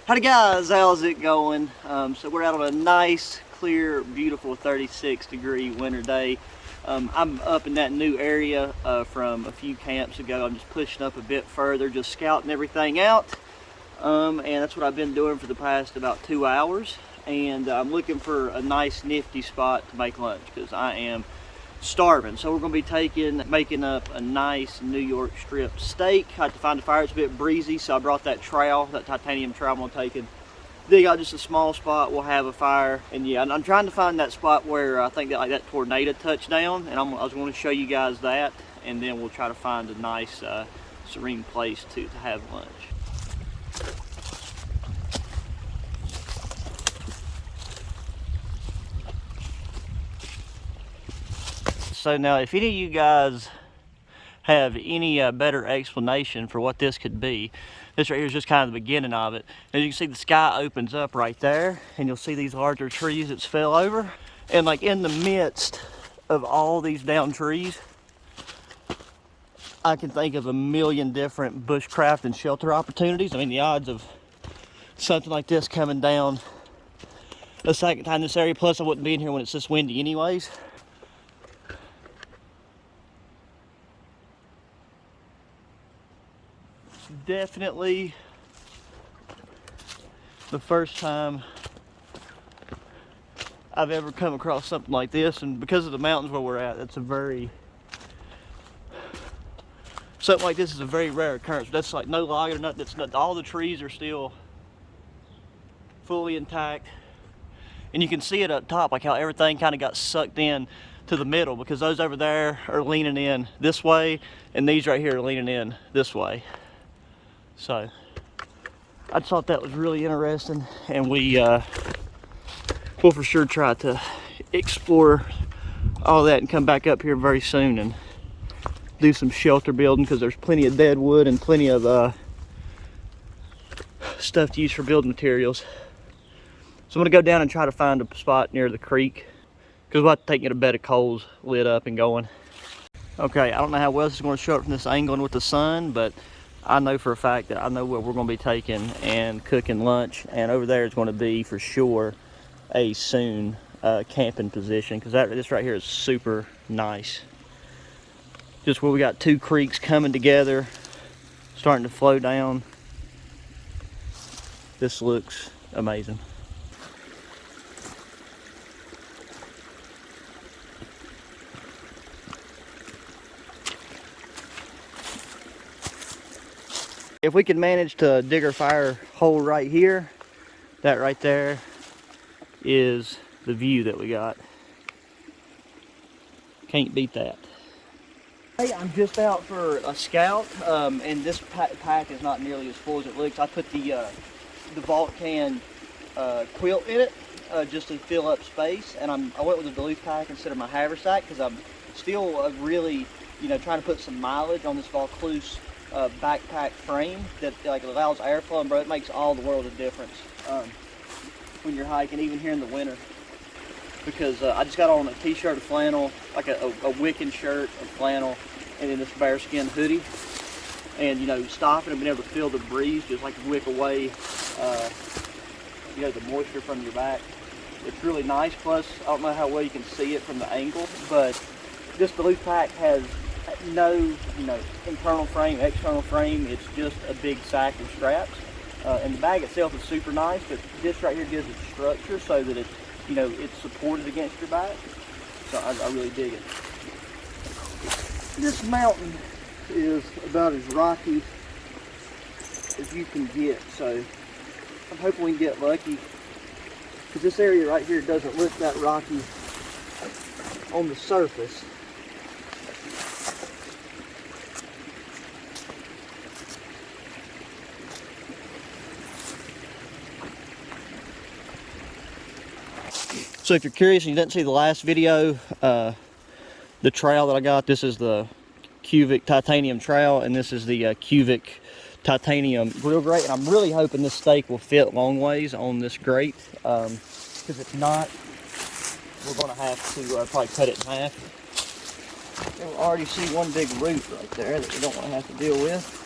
Howdy guys, how's it going? So we're out on a nice, clear, beautiful 36-degree winter day. I'm up in that new area from a few camps ago. I'm just pushing up a bit further, just scouting everything out. And that's what I've been doing for the past about 2 hours. And I'm looking for a nice, nifty spot to make lunch because I am starving. So we're going to be making up a nice New York strip steak. I had to find a fire. It's a bit breezy, so I brought that trowel, that titanium trowel I'm going to take and dig out just a small spot. We'll have a fire. And yeah, I'm trying to find that spot where I think that tornado touched down, and I was going to show you guys that, and then we'll try to find a nice serene place to have lunch. So now, if any of you guys have any better explanation for what this could be, this right here is just kind of the beginning of it. As you can see, the sky opens up right there, and you'll see these larger trees that's fell over. And like in the midst of all these down trees, I can think of a million different bushcraft and shelter opportunities. I mean, the odds of something like this coming down a second time in this area, plus I wouldn't be in here when it's this windy anyways. Definitely the first time I've ever come across something like this, and because of the mountains where we're at, something like this is a very rare occurrence. That's like no logging or nothing. It's not, all the trees are still fully intact, and you can see it up top, like how everything kind of got sucked in to the middle, because those over there are leaning in this way and these right here are leaning in this way. So I just thought that was really interesting, and we'll for sure try to explore all that and come back up here very soon and do some shelter building, because there's plenty of dead wood and plenty of stuff to use for building materials. So I'm gonna go down and try to find a spot near the creek, because we'll have to get a bed of coals lit up and going. Okay, I don't know how well this is going to show up from this angle and with the sun, but I know for a fact that I know where we're going to be taking and cooking lunch, and over there is going to be for sure a soon camping position, because this right here is super nice. Just where we got two creeks coming together, starting to flow down. This looks amazing. If we can manage to dig our fire hole right here, that right there is the view that we got. Can't beat that. Hey, I'm just out for a scout, and this pack is not nearly as full as it looks. I put the vault can quilt in it just to fill up space, and I went with a Duluth pack instead of my haversack, because I'm still really, trying to put some mileage on this Vaucluse backpack frame that allows airflow, and bro, it makes all the world of difference when you're hiking, even here in the winter. Because I just got on a t-shirt of flannel, like a wicking shirt of flannel, and then this bearskin hoodie, and stopping and being able to feel the breeze just like wick away the moisture from your back. It's really nice. Plus, I don't know how well you can see it from the angle, but this Duluth pack has no internal frame, external frame. It's just a big sack of straps, and the bag itself is super nice, but this right here gives it structure so that it's supported against your back. So I really dig it. This mountain is about as rocky as you can get, so I'm hoping we can get lucky, because this area right here doesn't look that rocky on the surface. So if you're curious and you didn't see the last video, the trowel that I got, this is the Cubic titanium trowel, and this is the Cubic titanium grill grate. And I'm really hoping this steak will fit long ways on this grate, because if not, we're going to have to probably cut it in half. And we already see one big root right there that we don't want to have to deal with.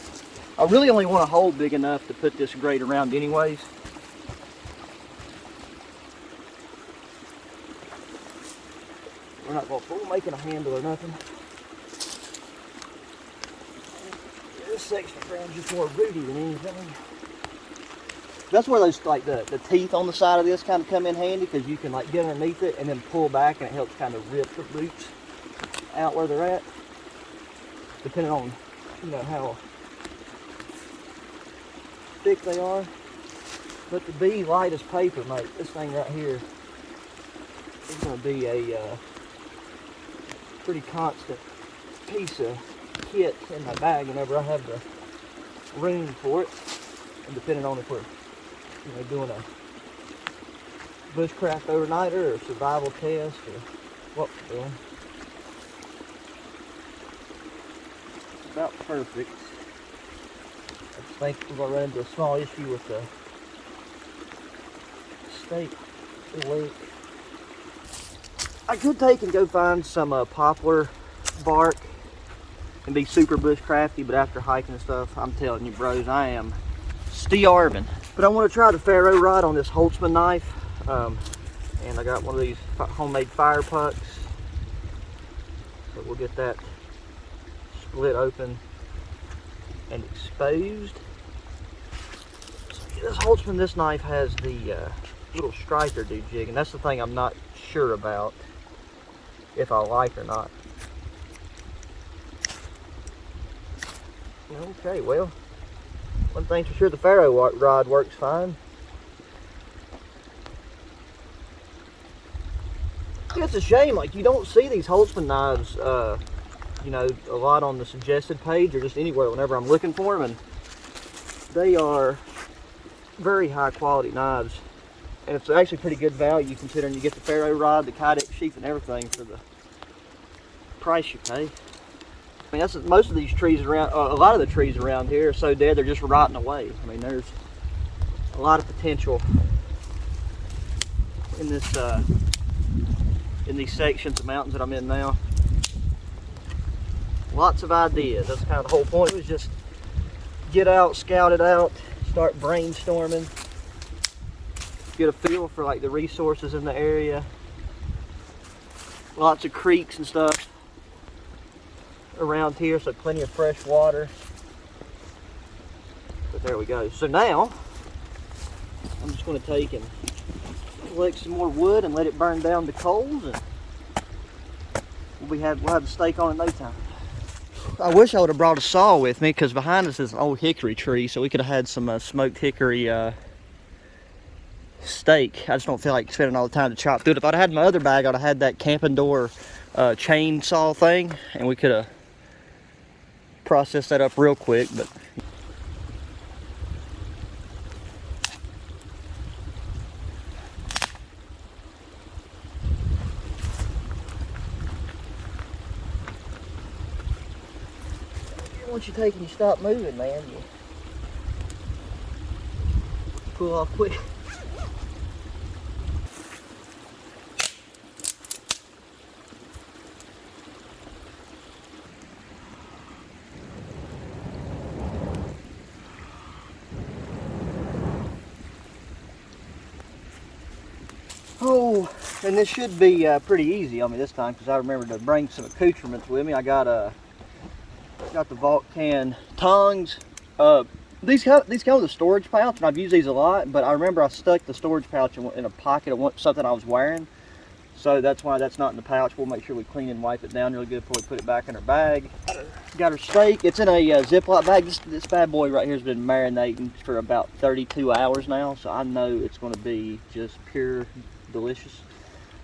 I really only want a hole big enough to put this grate around anyways. not going to fool making a handle or nothing. This section of ground is just more rooty than anything. That's where those, like the teeth on the side of this kind of come in handy, because you can like get underneath it and then pull back, and it helps kind of rip the roots out where they're at, depending on, you know, how thick they are. But to be light as paper, mate, this thing right here is going to be a pretty constant piece of kit in my bag whenever I have the room for it, and depending on if we're, you know, doing a bushcraft overnighter or survival test or what we're doing. It's about perfect. I just think we're going to run into a small issue with the stake link. I could take and go find some poplar bark and be super bushcrafty, but after hiking and stuff, I'm telling you, bros, I am starving. But I want to try the ferro rod on this Holtzman knife, and I got one of these homemade fire pucks, so we'll get that split open and exposed. So this Holtzman, this knife has the little striker do jig, and that's the thing I'm not sure about if I like or not. Okay, well, one thing's for sure, the ferro rod works fine. It's a shame, like, you don't see these Holtzman knives, you know, a lot on the suggested page or just anywhere whenever I'm looking for them, and they are very high quality knives, and it's actually pretty good value considering you get the ferro rod, the kydex sheath, and everything for the price you pay. I mean, that's most of these trees around. A lot of the trees around here are so dead they're just rotting away. I mean, there's a lot of potential in this in these sections of mountains that I'm in now. Lots of ideas. That's kind of the whole point. Was just get out, scout it out, start brainstorming, get a feel for like the resources in the area. Lots of creeks and stuff around here, so plenty of fresh water. But there we go. So now I'm just going to take and collect some more wood and let it burn down the coals, and we'll have the steak on in no time. I wish I would have brought a saw with me, because behind us is an old hickory tree, so we could have had some smoked hickory steak. I just don't feel like spending all the time to chop through it. If I'd had my other bag, I'd have had that camping door chainsaw thing, and we could have processed that up real quick. But once you take and you stop moving, man, you pull off quick. Oh, and this should be pretty easy on me this time, because I remember to bring some accoutrements with me. I got the Vulcan tongs. These come with a storage pouch, and I've used these a lot, but I remember I stuck the storage pouch in a pocket of something I was wearing, so that's why that's not in the pouch. We'll make sure we clean and wipe it down really good before we put it back in our bag. Got our steak. It's in a Ziploc bag. This bad boy right here has been marinating for about 32 hours now, so I know it's going to be just pure delicious.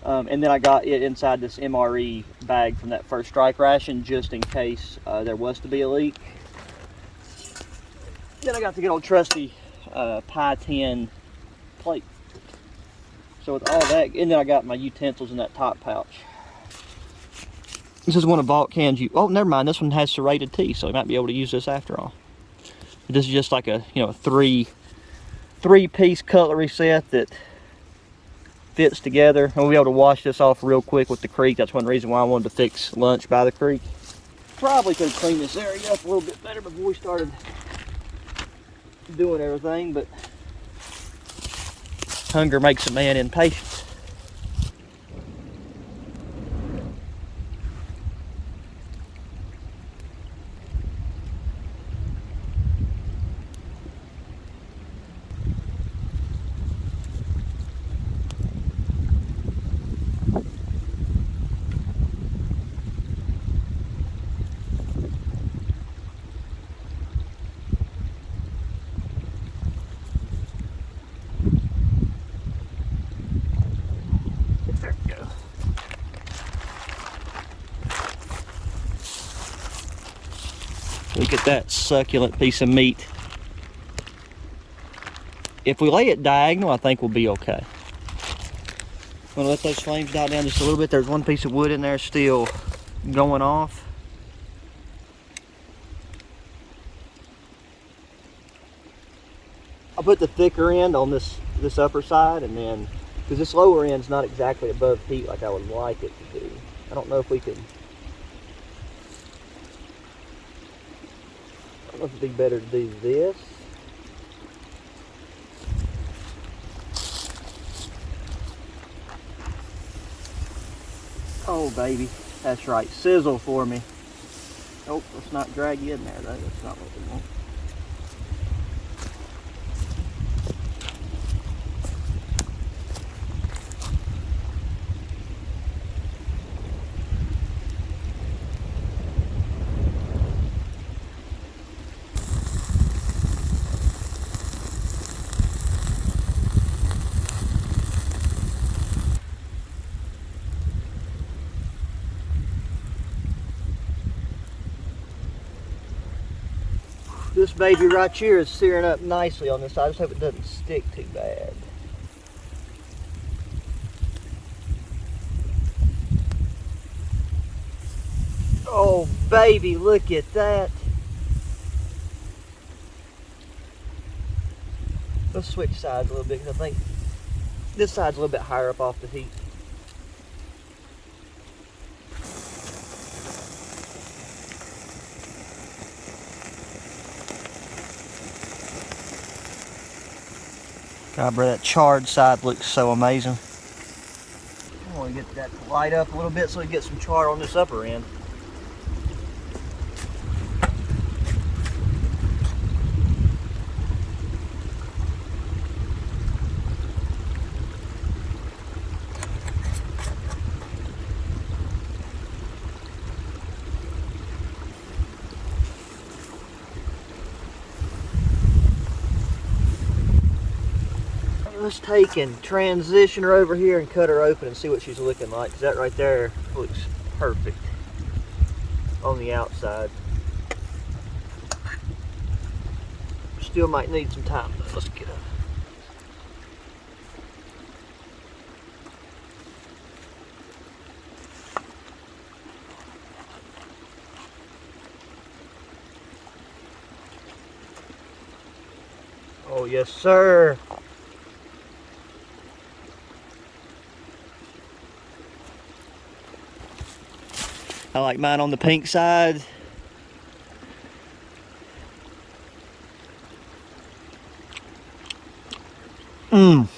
And then I got it inside this MRE bag from that first strike ration, just in case there was to be a leak. Then I got the good old trusty pie tin plate. So with all that, and then I got my utensils in that top pouch. This is one of Vulcan's. Oh, never mind. This one has serrated teeth, so you might be able to use this after all. But this is just like a three-piece cutlery set that fits together, and we'll be able to wash this off real quick with the creek. That's one reason why I wanted to fix lunch by the creek. Probably could have cleaned this area up a little bit better before we started doing everything, but hunger makes a man impatient. Look at that succulent piece of meat. If we lay it diagonal, I think we'll be okay. I'm gonna let those flames die down just a little bit. There's one piece of wood in there still going off. I'll put the thicker end on this upper side, and then, because this lower end's not exactly above heat like I would like it to be. I don't know if we could, I don't know if it'd be better to do this. Oh baby, that's right, sizzle for me. Oh, let's not drag you in there though, that's not what we want. This baby right here is searing up nicely on this side. I just hope it doesn't stick too bad. Oh baby, look at that. Let's switch sides a little bit because I think this side's a little bit higher up off the heat. God, bro, that charred side looks so amazing. I want to get that to light up a little bit so we get some char on this upper end. Let's take and transition her over here and cut her open and see what she's looking like, because that right there looks perfect on the outside. Still might need some time, but let's get up. Oh yes sir. I like mine on the pink side. Mmm.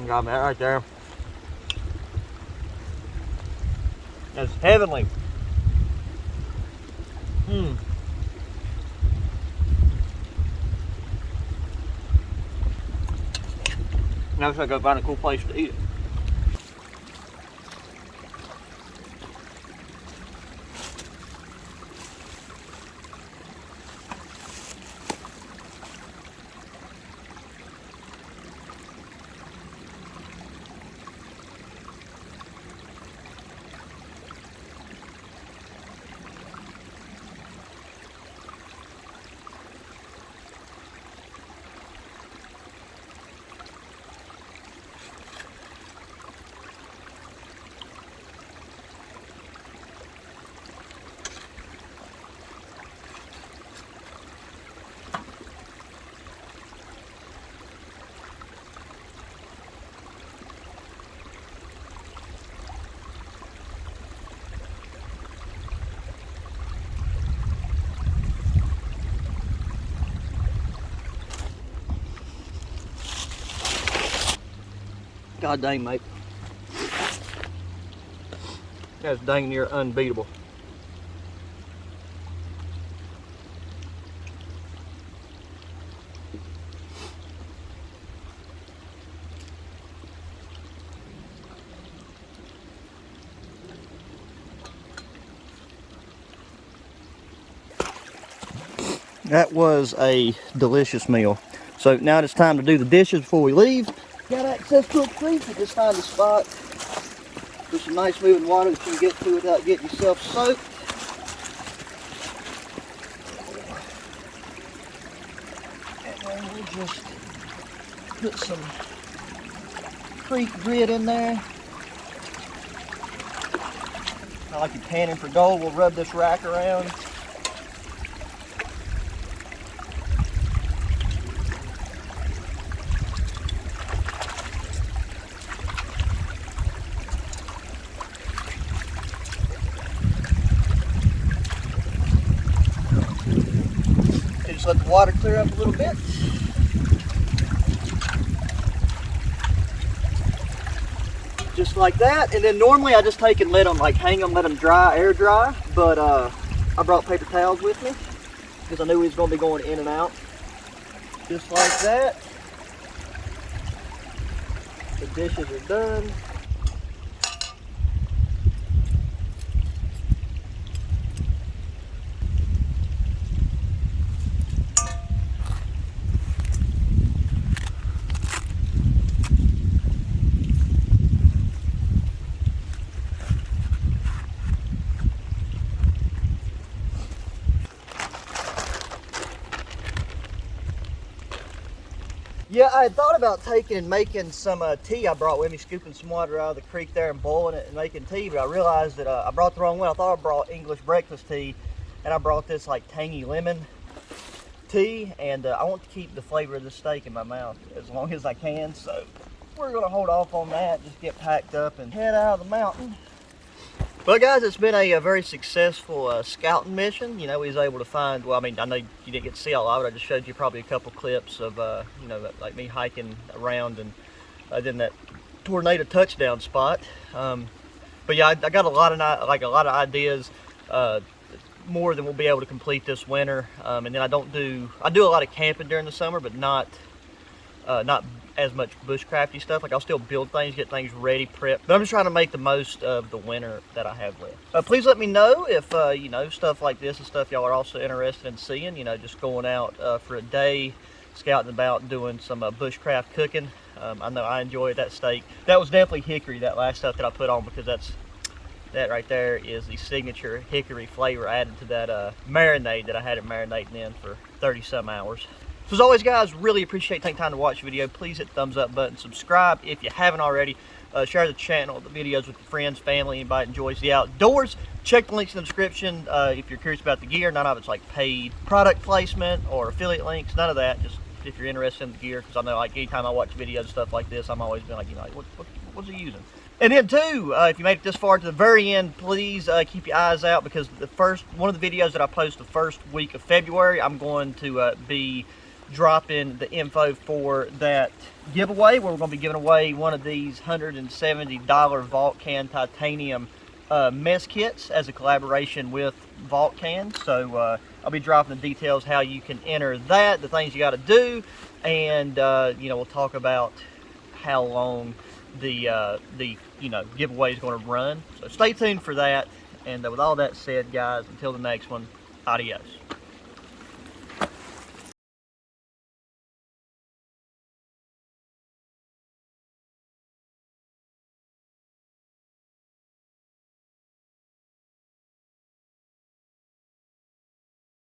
Got that right there. That's heavenly. Mmm. Now I gotta go find a cool place to eat it. God dang, mate. That's dang near unbeatable. That was a delicious meal. So now it's time to do the dishes before we leave. Got access to a creek, so just find a spot for some nice moving water that you can get to without getting yourself soaked. And then we'll just put some creek grit in there. I like you panning for gold. We'll rub this rack around. Just let the water clear up a little bit. Just like that. And then normally I just take and let them hang them, let them dry, air dry. But I brought paper towels with me because I knew he was going to be going in and out. Just like that. The dishes are done. Yeah, I had thought about taking and making some tea I brought with me, scooping some water out of the creek there and boiling it and making tea, but I realized that I brought the wrong one. I thought I brought English breakfast tea, and I brought this tangy lemon tea, and I want to keep the flavor of the steak in my mouth as long as I can, so we're going to hold off on that, just get packed up and head out of the mountain. Well guys, it's been a very successful scouting mission. You know, we was able to find, well, I mean, I know you didn't get to see all of it. I just showed you probably a couple clips of, you know, like me hiking around and then that tornado touchdown spot. But yeah, I got a lot of ideas, more than we'll be able to complete this winter. And then I do a lot of camping during the summer, but not as much bushcrafty stuff. I'll still build things, get things ready, prep, but I'm just trying to make the most of the winter that I have left. Please let me know if you know, stuff like this is stuff y'all are also interested in seeing. You know, just going out for a day, scouting about, doing some bushcraft cooking. I know I enjoyed that steak. That was definitely hickory, that last stuff that I put on, because that right there is the signature hickory flavor added to that marinade that I had it marinating in for 30 some hours. So as always guys, really appreciate taking time to watch the video. Please hit the thumbs up button, subscribe if you haven't already, share the channel, the videos with your friends, family, anybody that enjoys the outdoors. Check the links in the description if you're curious about the gear. None of it's paid product placement or affiliate links, none of that. Just if you're interested in the gear, because I know anytime I watch videos and stuff like this, I'm always been you know, what's he using? And then too, if you made it this far to the very end, please keep your eyes out, because one of the videos that I post the first week of February, I'm going to be dropping the info for that giveaway, where we're going to be giving away one of these $170 Vault Can titanium mess kits as a collaboration with Vault Can. So I'll be dropping the details how you can enter that, the things you got to do, and you know, we'll talk about how long the you know, giveaway is going to run. So stay tuned for that. And with all that said, guys, until the next one, adios.